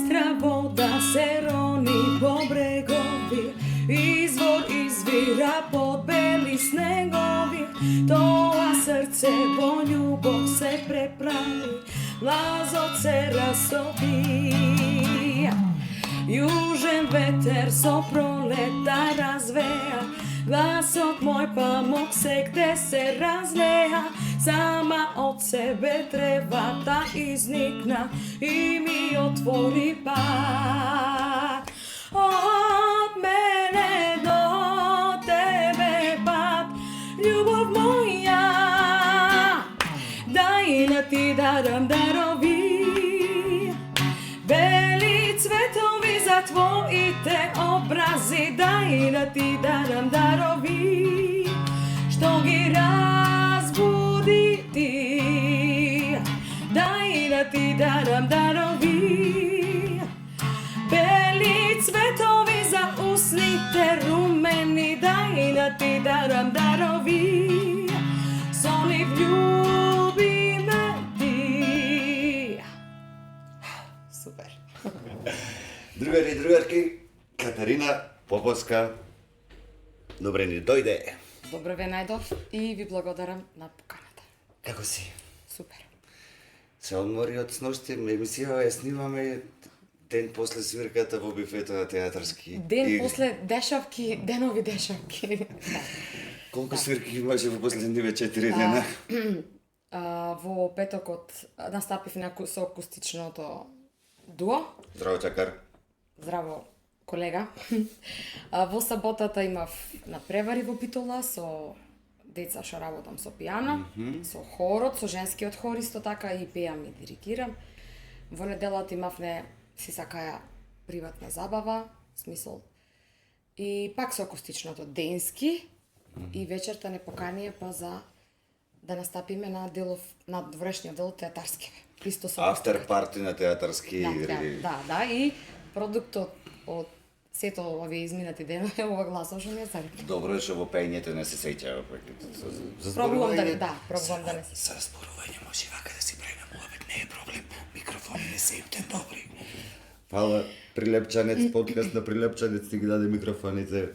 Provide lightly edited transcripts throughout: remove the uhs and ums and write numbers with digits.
Bistra voda se roni po bregovi, izvor izvira pod beli snegovi, toa srce vo ljubov se prepravi, lazo se rastopi. Južen veter so proleta razveja, glasok moj pamuk se gde se razleja, sama od sebe treba da iznikna i mi otvori pad. Od mene do tebe pad, ljubov moja, daj na ti daram darovi. Beli cvetovi za tvojite obrazi, daj na ti daram darovi, što gi razbuditi. Daj na ti daram darovi, beli cvetovi za usnite rumeni, daj na ti daram darovi, soni vljubi me ti. Super. Другари и другарки, Катерина Поповска, добре ни дојде. Добро ве најдов и ви благодарам на поканата. Како си? Супер. Се одмори од сношти, емисија ја снимаме ден после свирката во бифето на театарски. Ден после дешавки, денови дешавки. Колку свирки имаше во последниве 4 дена? Во петокот настапив со акустичното дуо. Здраво, Чакар. Здраво, колега. Во саботата имав надпревари во Битола со деца што работам со пијано, со хорот, со женскиот хор исто така и пеам и диригирам. Во неделата имавме си сакаја приватна забава, смисол. И пак со акустичното денски и вечерта не поканија па за да настапиме на врешниот дел театарски. Исто со Афтер парти на театарски игри. Да, и продуктот од сето овие изминати денови ова гласов што ми е зарек. Добро е што во пењето не се сеќава. Пробувам да не се. За зборување може вака да си правиме муабет, не е проблем. Микрофони не се имте добри. Фала Прилепчанец, подкаст на Прилепчанец ти ги даде микрофоните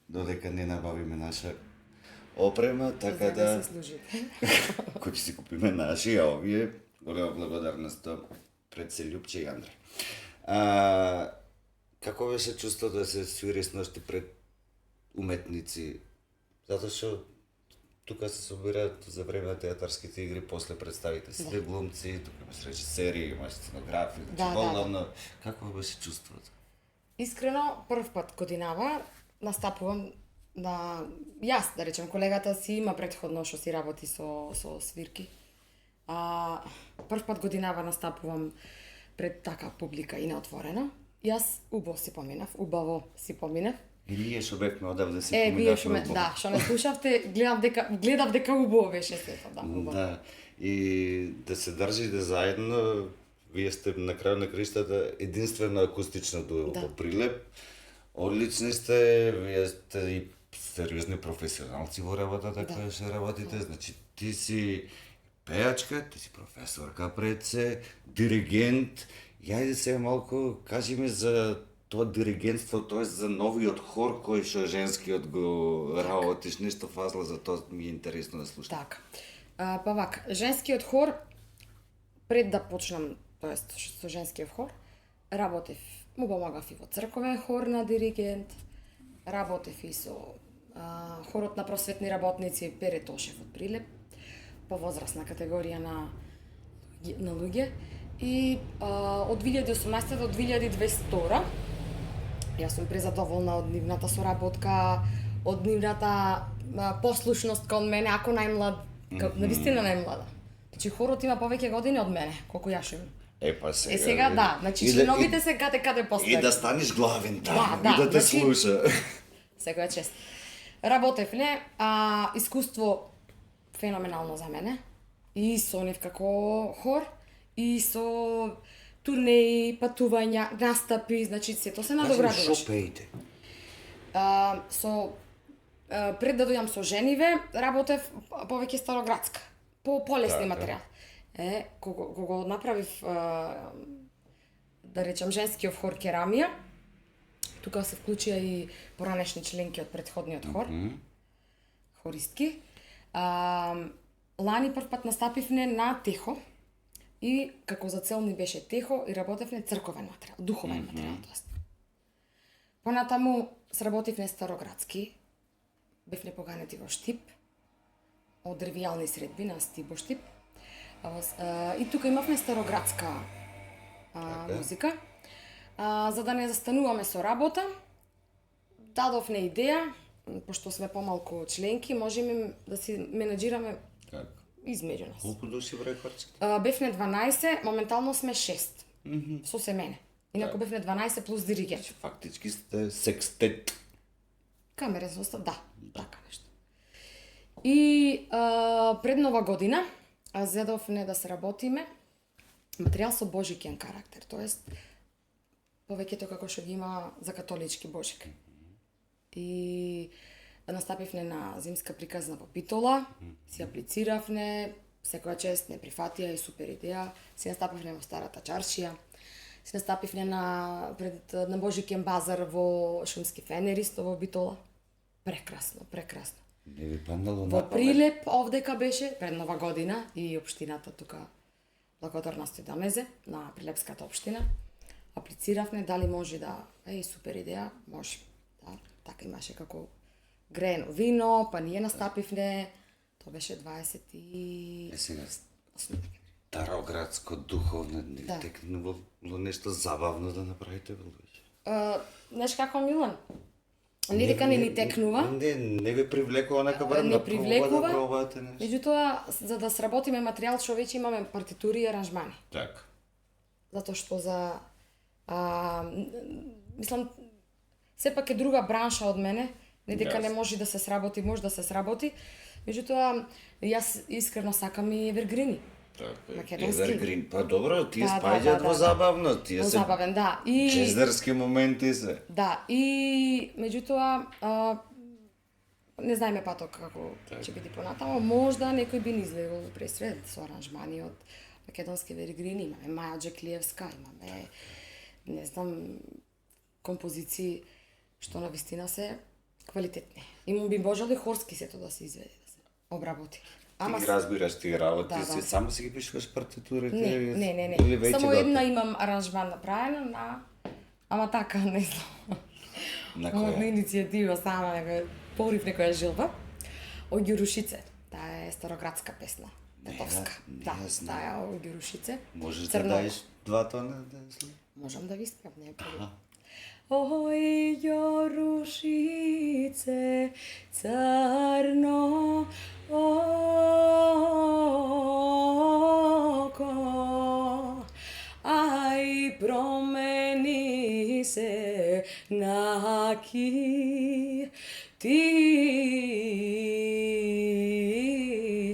додека не набавиме наша опрема, така да кој ќе си купиме наши, а овие голема благодарност пред се Љупче и Андре. Како беше чувството да се свири сношти пред уметници? Затоа што тука се собираат за време на театарските игри после представите сите глумци, тука имаш режисери, имаш сценографи, волновно. Како беше чувството? Искрено, прв пат годинава настапувам на јас, да речем, колегата си има претходно што си работи со свирки. Прв пат годинава настапувам пред така публика и неотворено. Јас убаво си поминав. И ние што бевме одавде си поминавме. Да, што ме слушавте, гледав дека убаво беше сето, убаво. Да, и да се држите заедно, вие сте на крај на краиштата единствено акустично дуо во Прилеп. Одлични сте, вие сте и сериозни професионалци во работата која што работите, значи ти си пејачка, ти си професорка пред се, диригент. Јајде се малку кажи ми за тоа диригентство, тоест за новиот хор кој што женскиот го работиш, нешто фазла за тоа ми е интересно да слушам. Така. Па вака, женскиот хор пред да почнам, тоест со женскиот хор, работев, му помагав и во црковен хор на диригент, работев и со хорот на просветни работници Пере Тошев од Прилеп, по возрастна категорија на луѓе. И од 2018 до 2022 јас сум презадоволна од нивната соработка, од нивната послушност кон мене, ако најмлад, навистина најмлада. Значи хорот има повеќе години од мене, колку јас имам. Па сега. Сега да, значи чиновите се каде постари. И да станеш главен таму, и да те слуша. Секоја чест. Работев искуство феноменално за мене. И со нив како хор, и со турнеи, патувања, настапи, значи сето се надоградуваше. Шо пеите? Пред да дојам со жениве, работев повеќе староградска, по полесни материјал. Кога направив да речем, женскиот хор Керамија. Тука се вклучија и поранешни членки од претходниот хор, хористки. Лани прв пат настапивне на техо и како за цел ни беше техо и работевне црковен материјал, духовен материјал, тоест. Понатаму сработивне староградски, бевне поганети во Штип, од ревијални средби на Стибо Штип. И тука имавме староградска музика. За да не застануваме со работа, дадовме идеја, пошто сме помалку членки, можеме да си менеджираме измеѓу нас. Колку души број хорчето? Бевне 12, моментално сме 6. Со се мене. Инаку бевне 12 плюс диригент. Фактички сте секстет. Камерен состав, да, така нешто. И пред Нова година зедовне да се работиме материјал со божикен карактер, тоест повеќето како што ги има за католички божик. И настапивне на зимска приказна во Битола, си аплициравне, секоја чест не прифатија и супер идеја, си настапивне во Старата чаршија, си настапивне на Божикен базар во Шумски фенер исто во Битола. Прекрасно, прекрасно. Не ви паднало на Во памет? Прилеп овдека беше пред Нова година и општината тука благодарна сте Дамезе на Прилепската општина. Аплициравме дали може да супер идеја, може. Да, така имаше како греено вино, па ние настапивне. Тоа беше 20 и Сега староградско духовно не Да. текнувало нешто забавно да направите во луѓе. Знаеш како, Милан? Не дека не ни текнува, Не ви привлекува нека барем не да привлекува. да пробате нешто. Меѓутоа, за да сработиме материјал, што веќе имаме партитури и аранжмани. Така. Затоа што мислам, сепак е друга бранша од мене, не дека не може да се сработи, може да се сработи. Меѓутоа, јас искрено сакам и евергрини. Така. Македонски. Evergreen. Па добро, тие Да, спаѓаат во да. забавно, тие се Забавен, да. И чездарски моменти се. да, и меѓутоа не знаеме паток како ќе биде понатамо, можда некој би ни излегол во пресред со аранжмани од македонски евергрини, имаме Маја Джеклиевска, имаме не знам композиции што на вистина се квалитетни. И му би можело и хорски сето да се изведе, да се обработи. Ти разбираш тие работи, Да, да. само си ги пишуваш партитурите? Не. Или веќе Само готови? една имам аранжман направена на ама така, не знам. На На која? иницијатива сама, порив некоја жилба. Од Ѓурушице. Таа е староградска песна. Тетовска. Не Да, ја знам. таа е од Ѓурушице. Можеш да Црно. даеш два тона да слушам? Можам да ви спеам, не е проблем. Ој, Ѓурушице, црно око, ај промени се наки ти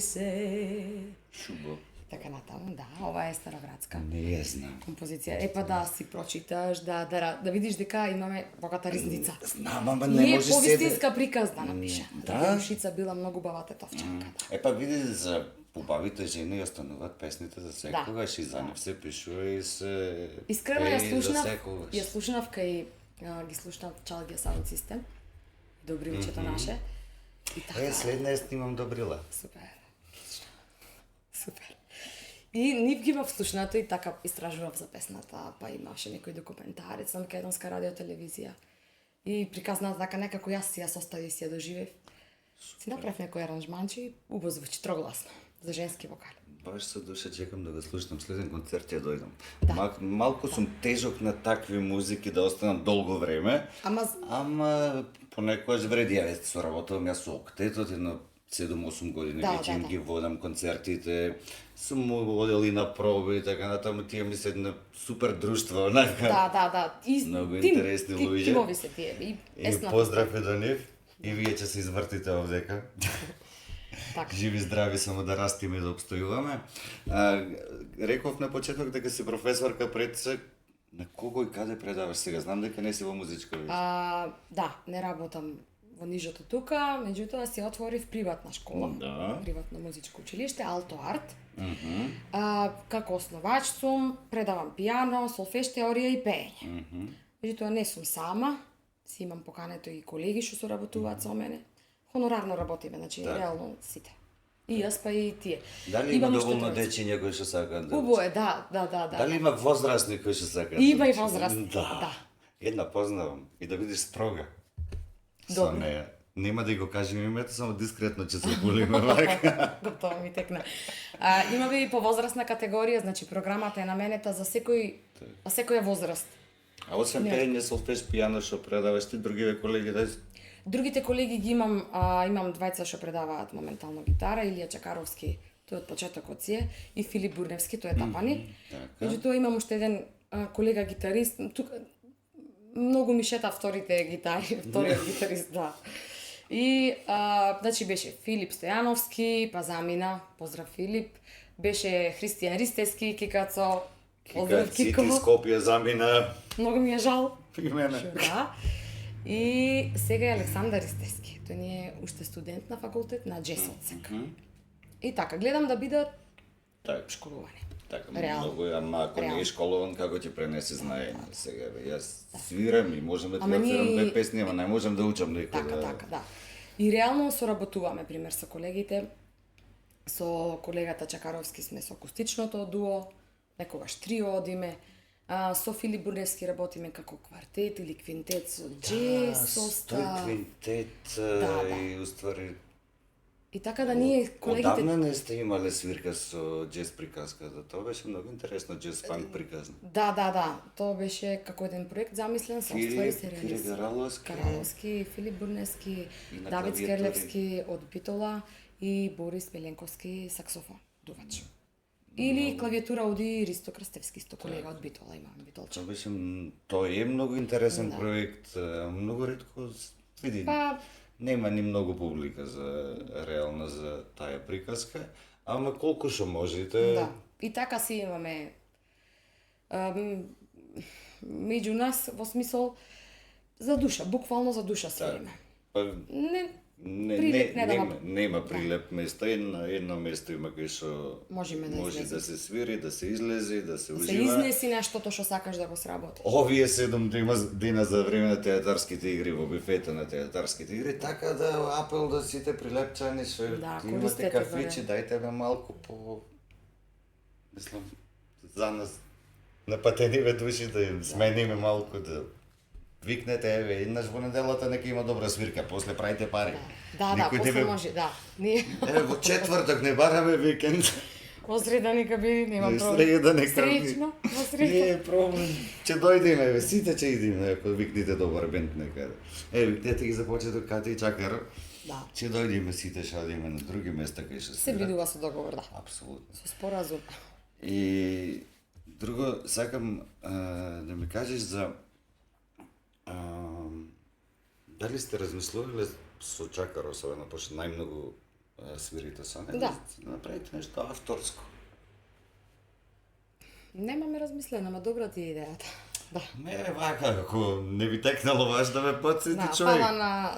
се. Шубо. Така натаму, да, ова е староградска Не ја знам. композиција. Епа да си прочиташ, да видиш дека имаме богата ризница. Знам, ама не И е може се повистинска приказна напиша. Да. Рушица била многу бава тетовчанка. Да. Епа види за убавите жени остануваат песните за секогаш и за нив се пишува и се Искрено пее ја слушнав, за секогаш. ја слушнав кај ги слушнав Чалгија Sound System. Добривичето наше. И така. Следна ја снимам Добрила. Супер. Одлично. Супер. И нив ги имав слушнато и така истражував за песната, па имаше некој документарец на Македонска радио телевизија. И приказнаа така некако јас си ја составив, си ја доживев. Си направив некој аранжманчи, убаво звучи трогласно за женски вокали. Баш со душа чекам да го слушнам, следен концерт ја дојдам. Да. Малку сум тежок на такви музики да останам долго време, ама понекогаш вреди, ја соработувам јас со Октетот, едно 7-8 години Да, веќе да, им да. ги водам концертите, сум му одел и на проби и така натаму, тие ми се една супер друштво, онака. Да. И Многу интересни луѓе. Тимови се тие. И И есна. поздрав и до нив, и вие ќе се извртите овдека. Така. Живи здрави само да растиме и да обстојуваме. Реков на почеток дека си професорка пред се. На кого и каде предаваш сега? Знам дека не си во музичка веќе. Да, не работам во нижото тука, меѓутоа се отворив приватна школа, Да. приватно музичко училиште, Алто Арт. Како основач сум, предавам пијано, солфеж, теорија и пеење. Меѓутоа не сум сама, си имам покането и колеги што соработуваат со мене. Хонорарно работиме, значи реално сите. И јас па и тие. Дали има уште доволно тројца. дечиња кои што сакаат да Убаво е, да. Дали има возрастни кои што сакаат? Има и учат? возрастни, Да. да. Една познавам и да бидеш строга. Со Добро. неја. Нема да ја го кажем името, само дискретно ќе се полиме вака. Готово ми текна. Имаме и по возрастна категорија, значи програмата е наменета за секоја возраст. А освен пеење, солфеж, пијано што предаваш ти, другиве колеги да Другите колеги ги имам, имам двајца што предаваат моментално гитара, Илија Чакаровски, тој од почетокот си е, и Филип Бурневски, тој е тапани. така. Меѓутоа имам уште еден колега гитарист, тука многу ми шета вторият гитарист, да. И, значи беше Филип Стојановски, па замина, поздрав Филип, беше Христијан Ристевски, Кикацо, поздрав Цити Кико, Скопје замина многу ми е жал. и мене. Да. И сега е Александар Ристевски. Тој ни е уште студент на факултет на джез одсек. И така, гледам да бидат Так, школувани. така, Реално. многу, ама ако не Реално. е школован, како ќе пренесе знаење сега, бе, јас свирам и можам да ти Ама отсвирам ние- две песни, ама не можам да учам некој Така, да... така, да. И реално соработуваме, пример, со колегите. Со колегата Чакаровски сме со акустичното дуо, некогаш трио одиме. Со Филип Бурневски работиме како квартет или квинтет со джез, Тој состав. квинтет да. и уствари И така да ние колегите... Одавна не сте имале свирка со джез приказката. Тоа беше многу интересно, джез фанк приказна. Да. Тоа беше како еден проект замислен, со оствари се Филип реализира. Караловски, Филип Бурневски, И на Давид клавиатури. Скерлевски од Битола и Борис Меленковски саксофон, дувач. Или клавиатура оди Ристо Крстевски, исто колега од Битола, имам битолче. Тоа беше, тоа е многу интересен проект, многу ретко види. Па, Нема ни многу публика за реално за таа приказка, ама колку што можете. да. И така си имаме меѓу нас во смисол за душа, буквално за душа свириме. Па, Не, прилеп не дава. нема прилеп место, едно место има кај што Можеме да може излеземе. да се свири, да се излези, да се се ужива. изнеси нештото што сакаш да го сработиш. Овие 7 дена за време на театарските игри, во бифета на театарските игри, така да апел да сите прилепчани што Да, имате користете кафичи, барем. дајте ме малку по... Мислам, за нас напатениве души да им смениме малку, да викнете, еве, еднаш во неделата нека има добра свирка, после правите пари. Да, Никој после не може, да. Ние Еве, во четвртак не бараме викенд. во среда нека биде, нема Не, проблем. среда нека Среќно, во Не среда. е проблем. Ќе дојдеме, бе, сите ќе идеме, ако викните добар бенд некаде. Викнете ги за почеток Кати и Чакар. Да. Ќе дојдеме сите, ќе одиме на други места кај што Се бидува со договор, да. Апсолутно. Со споразум. И друго, сакам да ми кажеш за дали сте размислувале со Чакар, особено пошто најмногу свирите со него, Да. направите нешто авторско. Немаме размислено, ама добра ти е идејата. Да. Не, вака, ако не ви текнало ваш да ме подсети Да, човек. фала на...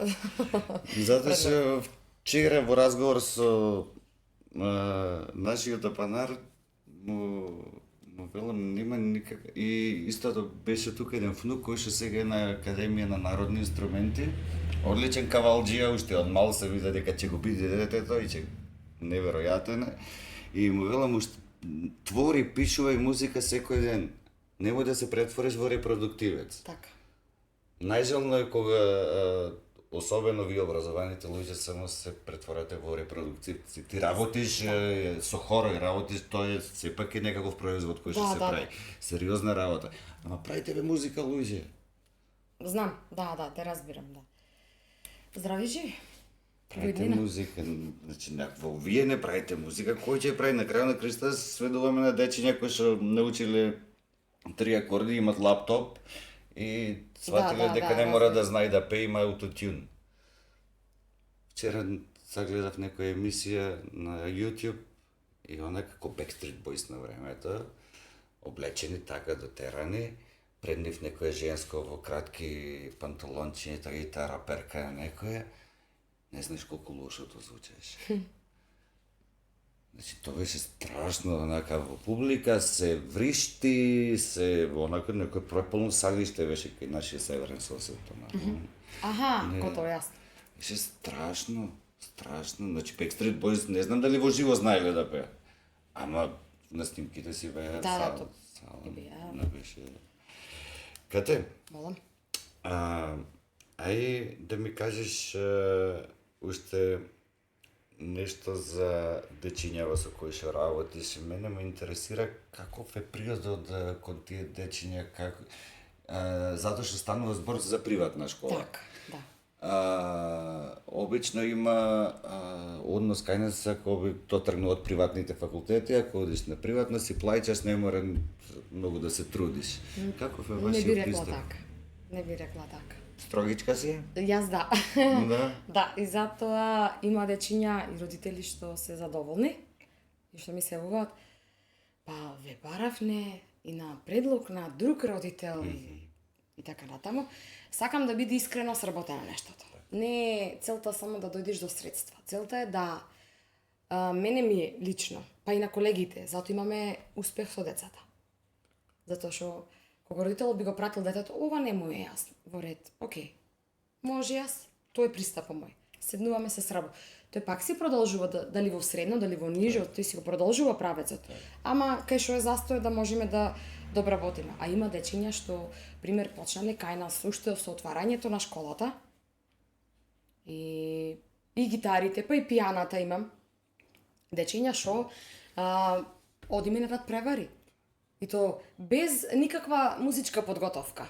Затоа што вчера во разговор со нашиот апанар му велам нема никак и истото беше тука еден внук кој што сега е на Академија на народни инструменти. Одличен кавалџија, уште од мал се вида дека ќе го биде детето и ќе неверојатен е. И му велам уште твори, пишувај музика секој ден. Немој да се претвориш во репродуктивец. Така. Најжално е кога особено вие образованите луѓе само се претворате во репродукцивци. Ти работиш со хора и работиш, тоа е сепак е некаков производ кој што Да, се да, прави. Сериозна работа. Ама правите бе музика луѓе. Знам, да, те разбирам, да. Здрави живи. Правите Војдина. музика, значи некакво вие не правите музика, кој ќе ја прави на крај на Криста сведуваме на дечиња кои што научиле 3 акорди, имат лаптоп и сватиле да, дека да, не мора да разбирам. знае да пее, има аутотюн. Вчера загледав некоја емисија на YouTube и она како Backstreet Boys на времето, облечени така дотерани, пред нив некое женско во кратки панталончиња, гитара, перка некое, не знаеш колку лошо тоа звучеше. Значи, тоа беше страшно, онака, во публика се вришти, се, онака, некој преполно сагиште беше кај нашиот северен сосед, онака. Аха, готово, јасно. Беше страшно, страшно. Значи, Backstreet Boys, не знам дали во живо знаеле да пеат. Ама, на снимките си беа Да, то сала, не беше... Кате, Молам. ај да ми кажеш уште нешто за дечињава со кои што работиш. Мене ме интересира каков е приодот кон тие дечиња, затоа што станува збор за приватна школа. Така, да. Обично има однос кај нас ако тоа тргнува од приватните факултети, ако одиш на приватна си плаќаш, не мора многу да се трудиш. Каков е Не би вашиот рекла пристап? така. Не би рекла така. Строгичка си? Јас да. Да. Да, и затоа има дечиња и родители што се задоволни и што ми се јавуваат, па ве баравне и на предлог на друг родител и така натаму. Сакам да биде искрено сработено нештото. Не е целта само да дојдеш до средства. Целта е да мене ми е лично, па и на колегите, затоа имаме успех со децата. Затоа што кога родителот би го пратил детето, ова не му е јасно. Во ред, окей. Може јас, тој е пристапот мој. Седнуваме се срабо. Тој пак си продолжува дали во средно, дали во ниже, тој си го продолжува правецот. Ама кај што е застој да можеме да обработиме. А има дечиња што пример почнале кај нас уште со отварањето на школата. И гитарите, па и пијаната имам. Дечиња што одиме на превари. И то без никаква музичка подготовка.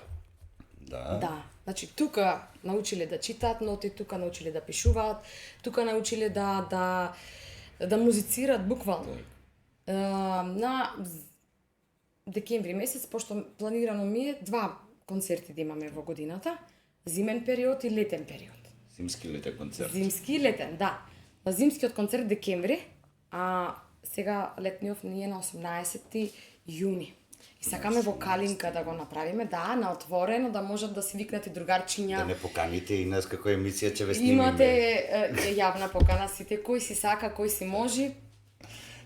Да. Да. Значи, тука научиле да читаат ноти, тука научиле да пишуваат, тука научиле да музицираат буквално. На декември месец, пошто планирано ми е 2 концерти да имаме во годината, зимен период и летен период. Зимски летен концерт. Зимски и летен, да. На зимскиот концерт декември, а сега летниот ни е на 18 јуни. И сакаме во Калинка да го направиме, да, на отворено, да можат да си викнат и другарчиња. Да не поканите и нас како емисија ќе ве снимиме. Имате јавна покана сите, кој си сака, кој си може.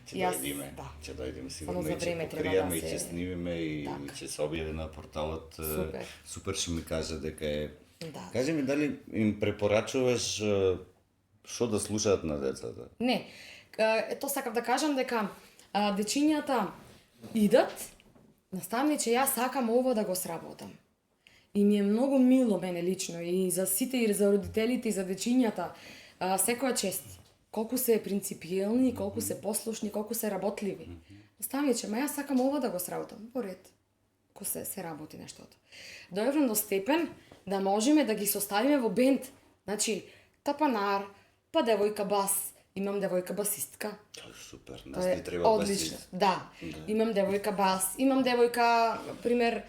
Ќе Јас, дојдеме, да. ќе дојдеме Само сигурно за и ќе време треба покриеме да и се- ќе снимиме и Така. ќе се објави на порталот. Супер. Супер што ми кажа дека е. Да. Кажи ми дали им препорачуваш што да слушаат на децата? Не, ето сакав да кажам дека дечињата идат, наставниче, јас сакам ово да го сработам. И ми е многу мило мене лично и за сите и за родителите и за дечињата секоја чест. Колку се принципиелни, колку се послушни, колку се работливи. Наставниче, ма јас сакам ова да го сработам. Во ред. Ко се работи нештото. Дојавам до степен да можеме да ги составиме во бенд. Значи, тапанар, па девојка бас, имам девојка басистка. Тоа е супер, Тоа нас е ни треба одлично. басист. Да. Имам девојка бас, имам девојка, пример,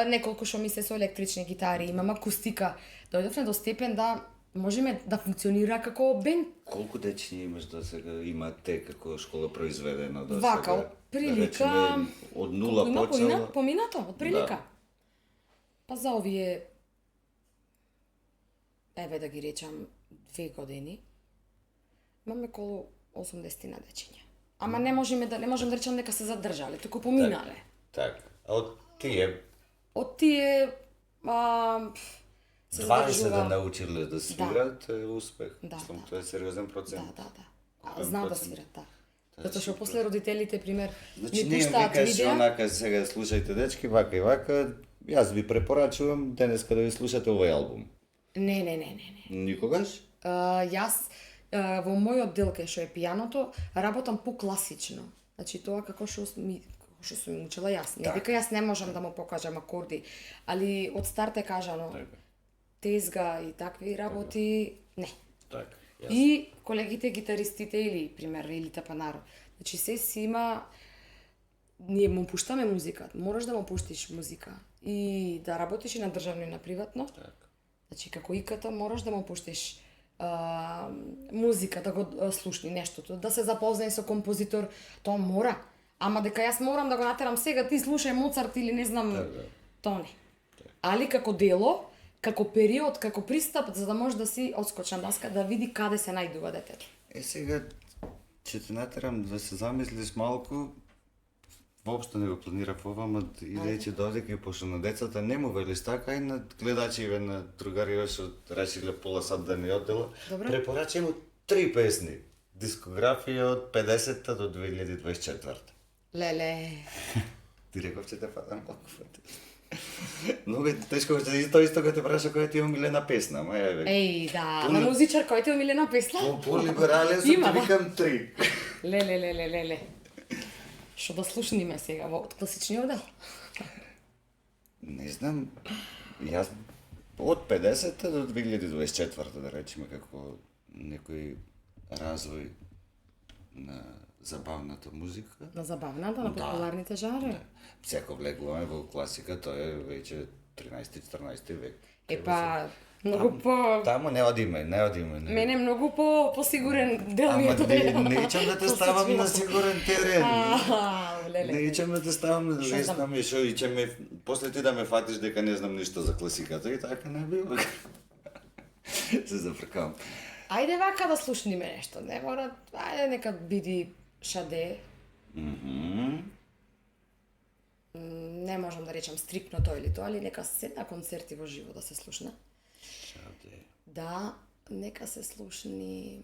неколку што ми се со електрични гитари, имам акустика. Дојдовме до степен да можеме да функционира како бенд. Колку дечиња имаш до сега имате како школа произведена до Вака, сега? од прилика... Да речеме, од нула Има почела. поминато, од прилика. Да. Па за овие, еве да ги речам, 2 години, имаме околу 80 на дечиња. Ама не можем да речам дека се задржале, туку поминале. Така. А од тие Од тие се 20 да задржува. научиле да свират е успех. Да, Мислам, да. тоа е сериозен Да, процент. да, да. Голем Знаат да процент. свират, да. Тоа е Затоа што супер. после родителите, пример, Значи, ми не им пуштаат викаш видеа. онака сега слушајте дечки, вака и вака, јас ви препорачувам денеска да ви слушате овој албум. Не. Никогаш? Јас во мојот дел кај што е пијаното, работам покласично. Значи тоа како што сум учила јас. Не Така. дека јас не можам да му покажам акорди, али од старт е кажано Така. тезга и такви работи, не. Така. Јас. И колегите гитаристите или пример или тапанаро. Значи се си има ние му пуштаме музика, мораш да му пуштиш музика и да работиш и на државно и на приватно. Така. Значи, како иката, мораш да му пуштиш музика, да го слушни нештото, да се запознае со композитор, тоа мора. Ама дека јас морам да го натерам сега, ти слушај Моцарт или не знам, Така. тоа не. али како дело, како период, како пристап, за да може да си одскочи на даска, да види каде се најдува детето. Сега, ќе те натерам да се замислиш малку, воопшто не го планирав ова, ама и рече додека и пошто на децата не му велиш така и на гледачиве на другариве што решиле пола сат да не оддела. Добро. Препорачај му 3 песни. Дискографија од 50-та до 2024. Леле. Ти реков че те фатам малку фати. Многу е тешко што исто кога те праша која ти е омилена песна, ама еве. Еј, да, на музичар кој ти омилена песна? По-либерален сум, Има, ти да. викам 3. Леле. Што да слушниме сега во од класичниот дел? Не знам, јас од 50-та до 2024 да речеме како некој развој на забавната музика. На забавната, на популарните жанри. Секо влегуваме во класика, тоа е веќе 13-14 век. Епа, многу по... Таму не одиме. Мене многу посигурен дел ми Ама е тоа. не ичам да те ставам на сигурен терен. Леле. Не ичам да те ставам на Шо не знам? знам, што ичаме после ти да ме фатиш дека не знам ништо за класиката и така не било. Се зафркам. Ајде вака да слушниме нешто, не мора, ајде нека биди шаде. Не можам да речам стрикно тоа или тоа, али нека се на концерти во живо да се слушна. Шаде. Да, нека се слушни...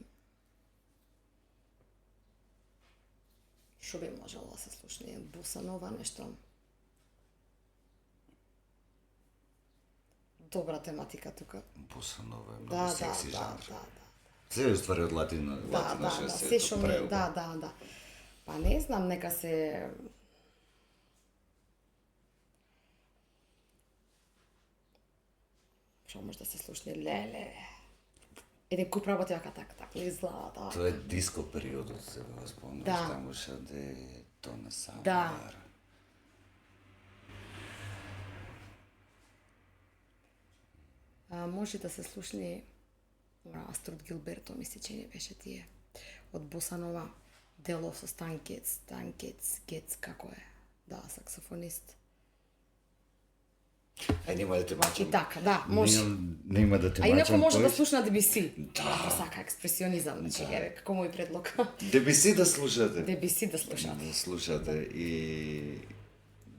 Шо би можело да се слушни? Боса нова нешто. Добра тематика тука. Боса нова е Да, многу да, секси да, жанр. да. Се уствари од латина Да, се што ми, да. Па не знам, нека се... Што може да се слушне? Леле. Еден куп работи вака так, изгледа тоа. Тоа е диско периодот, се го спомнуваш, Да. таму шаде Дона Самар. Да. Може да се слушне Астрид Гилберто, ми се чини беше тие. Од Боса Нова, делов со Станкец, Гец, како е? Да, саксофонист. Ај нема да те мачам. И така, да, може. Нема да те А инаку мачам. може да поиш. слушна Дебиси. Ако сака експресионизам, значи, еве, како мој предлог. Дебиси да слушате. Дебиси да слушат. Да слушате и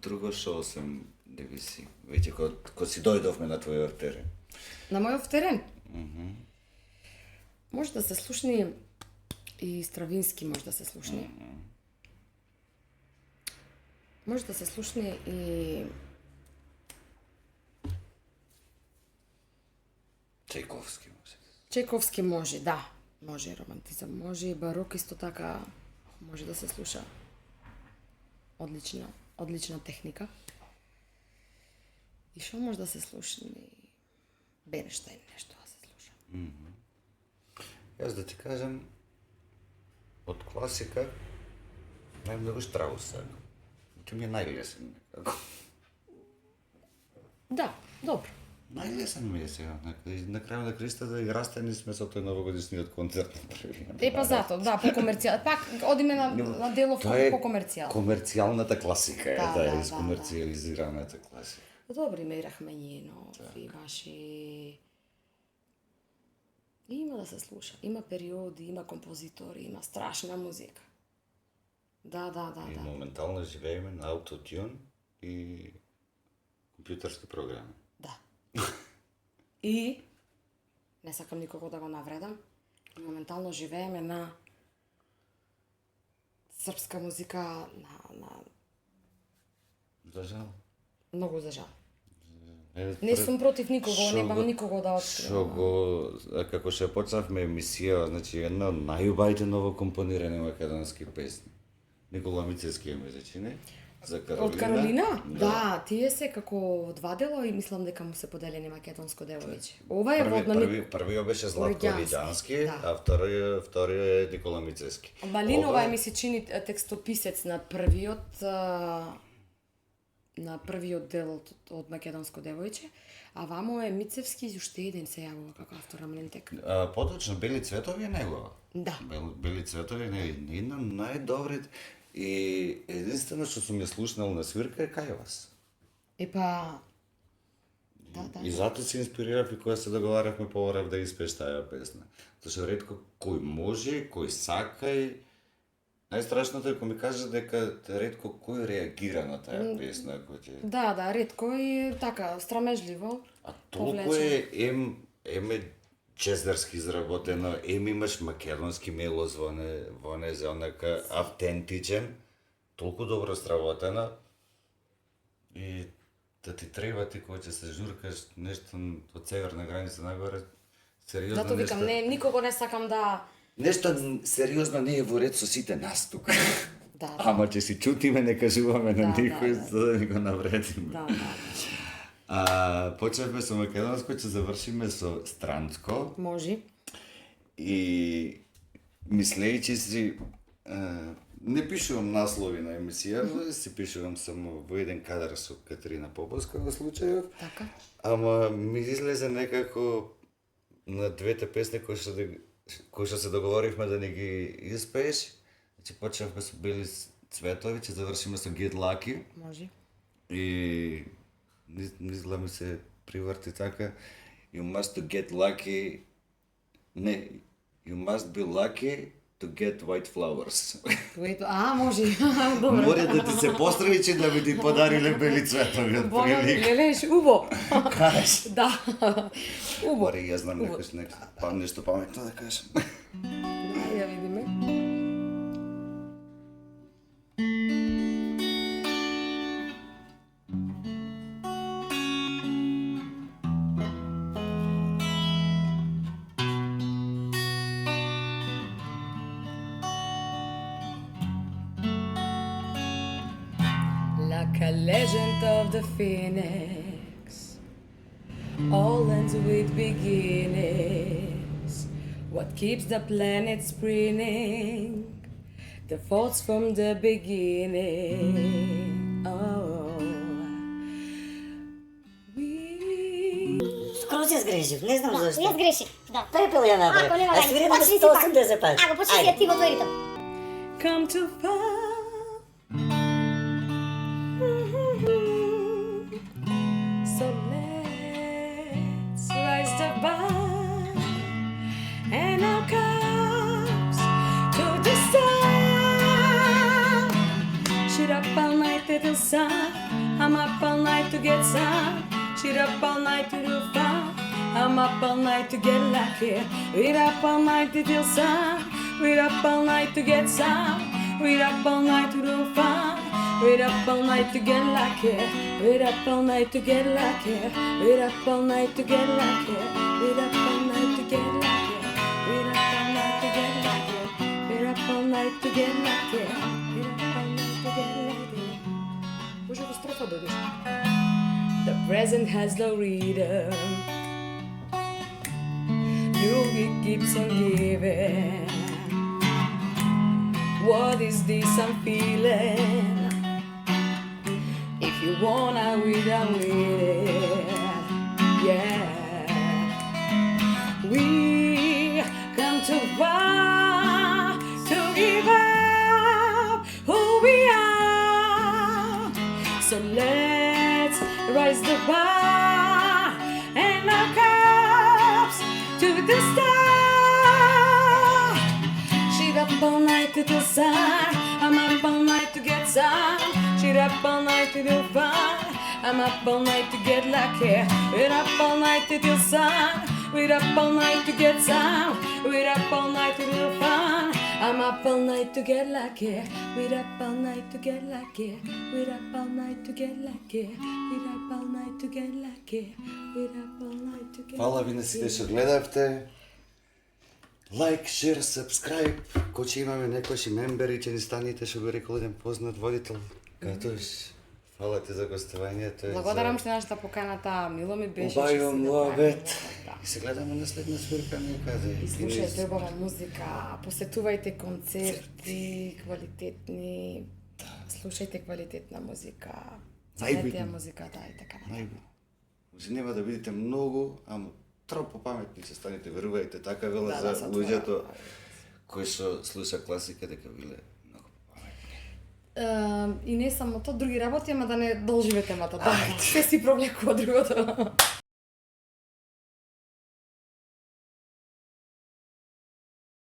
друго шо сум Дебиси. Веќе кога си дојдовме на твојот терен. На мојот терен? Може да се слушни и Стравински може да се слушни. Може да се слушни и Чајковски може. Чековски може, да. Може и романтизам, може и барок исто така може да се слуша. Одлична техника. И што може да се слушни? Бенштајн нешто да се слуша. Јас да ти кажам, од класика, најмногу Штраус сакам. Тој ми е најлесен некако. Да, добро. Најлесен ми е сега. На крајот на кристата и растени сме со тој новогодишниот концерт на први. Па зато, да, по комерцијал. Пак одиме на делов Тоа е по комерцијал. комерцијалната класика е, Да, да, да, искомерцијализираната класика. Добри ме и Рахмањинов, имаш и... Има да се слуша, има периоди, има композитори, има страшна музика. Да. И моментално живееме на аутотюн и компјутерски програми. Да. И не сакам никого да го навредам. Моментално живееме на српска музика, на За жал. многу за жал. Е, Не сум против никого, Шо немам го- никого да Што откривам. го, како што почнавме емисија, значи една од најубавите новокомпонирани македонски песни. Никола Мицевски ме зачини. За Каролина. Од Каролина? Да, тие се како два дела и мислам дека му се поделени македонско девојче. Ова е во Првиот беше Златко Орѓански, Орѓански, да. а вториот е Никола Мицевски. Малинова е ми се чини текстописец на првиот дел од македонско девојче, а вамо е Мицевски и уште еден се јавува како автор Амлинтек. Поточно Бели цветови е негова. Да. Бели цветови е една најдобрите и единствено што сум ја слушнал на свирка е кај вас. Епа Да. И затоа се инспирирав и кога се договаравме побарав да испееш таа песна. Зашто ретко кој може, кој сака и најстрашното е кога ми кажа дека ретко кој реагира на таа песна кој ќе... Да, ретко и така, страмежливо. А толку е е чездарски изработено, имаш македонски мелоз во не за онака автентичен, толку добро сработено и да ти треба ти кога ќе се журкаш нешто од северна граница нагоре, сериозно Зато нешто. викам, не, никого не сакам да... Нешто сериозно не е во ред со сите нас тука. Да. Ама ќе си чутиме, не кажуваме на Да, никој да. за да ни го навредиме. Да. Почнавме со македонско, ќе завршиме со странско. Може. И мислејќи си, не пишувам наслови на емисија, си пишувам само во еден кадар со Катерина Поповска во случајов, Така. ама ми излезе некако на двете песни кои што се договоривме да не ги испееш. Значи почнавме со Бели цветови, ќе завршиме со Get Lucky Може. и низла ми се приврти така. You must to get lucky. Не, you must be lucky to get white flowers. Може. Добро. Море да ти се пострави, че да ми ти подариле бели цветови од Бога ми прилика. лелеш, убо. Кажеш. Да. Убо. Море, јас знам некој нешто паметно да кажам. Да, ја видиме. Like a legend of the phoenix, all ends with beginnings. What keeps the planet spinning? The thoughts from the beginning. Oh, we. Скроз ја сгрешив, не знам зашто. Јас грешив, да. Препел ја направи. Ако нема А вајде, свири на почни си пак. 180 пати. Ако почни си Ајде. ти во тој ритм. Come too far. So let's rise the bar and our cups to the sun. Shit up all night to the sun. I'm up all night to get some. Shit up all night to do fun. I'm up all night to get lucky. We're up all night to do sun. We're up all night to get some. We're up all night to do fun. We're up all night to get lucky. We're up all night to get lucky. We're up all night to get lucky. We're up all night to get lucky. We're up all night to get lucky. We're up all night to get lucky. We're up all night to get lucky. Може во строфа додиш. The present has no rhythm. Music keeps on giving. What is this I'm feeling? If you wanna with I'm with it. Yeah. We come to far to give up who we are. So let's raise the bar and our cups to the star. She's up all night to the sun. I'm up all night to get some. She's up all night to do fun. I'm up all night to get lucky. We're up all night to the sun. We're up all night to get some. We're up all night to do fun. I'm up all night to get lucky. We're up all night to get lucky. We're up all night to get lucky. We're up all night to get lucky. We're up all night to get Фала ви на сите што гледавте. Лайк, шер, сабскрайб. Кој ќе имаме некојши мембери, ќе ни станете, што би рекол еден познат водител. Катош, фала ти за гостувањето. Благодарам што нашата поканата мило ми беше. Обајам што се ловет. направи, И се гледаме на следна свирка некаде. И слушајте убава музика, посетувајте концерти, квалитетни, слушајте квалитетна музика, ценете ја Најбитно. музиката и така. Најбитно. Може нема да видите многу, ама тропо паметни ќе станете, верувајте, така вела Да, за се луѓето отвора. кои што слуша класика дека биле многу паметни. И не само тоа, други работи, ама да не должиме темата. Да, се си провлекува другото.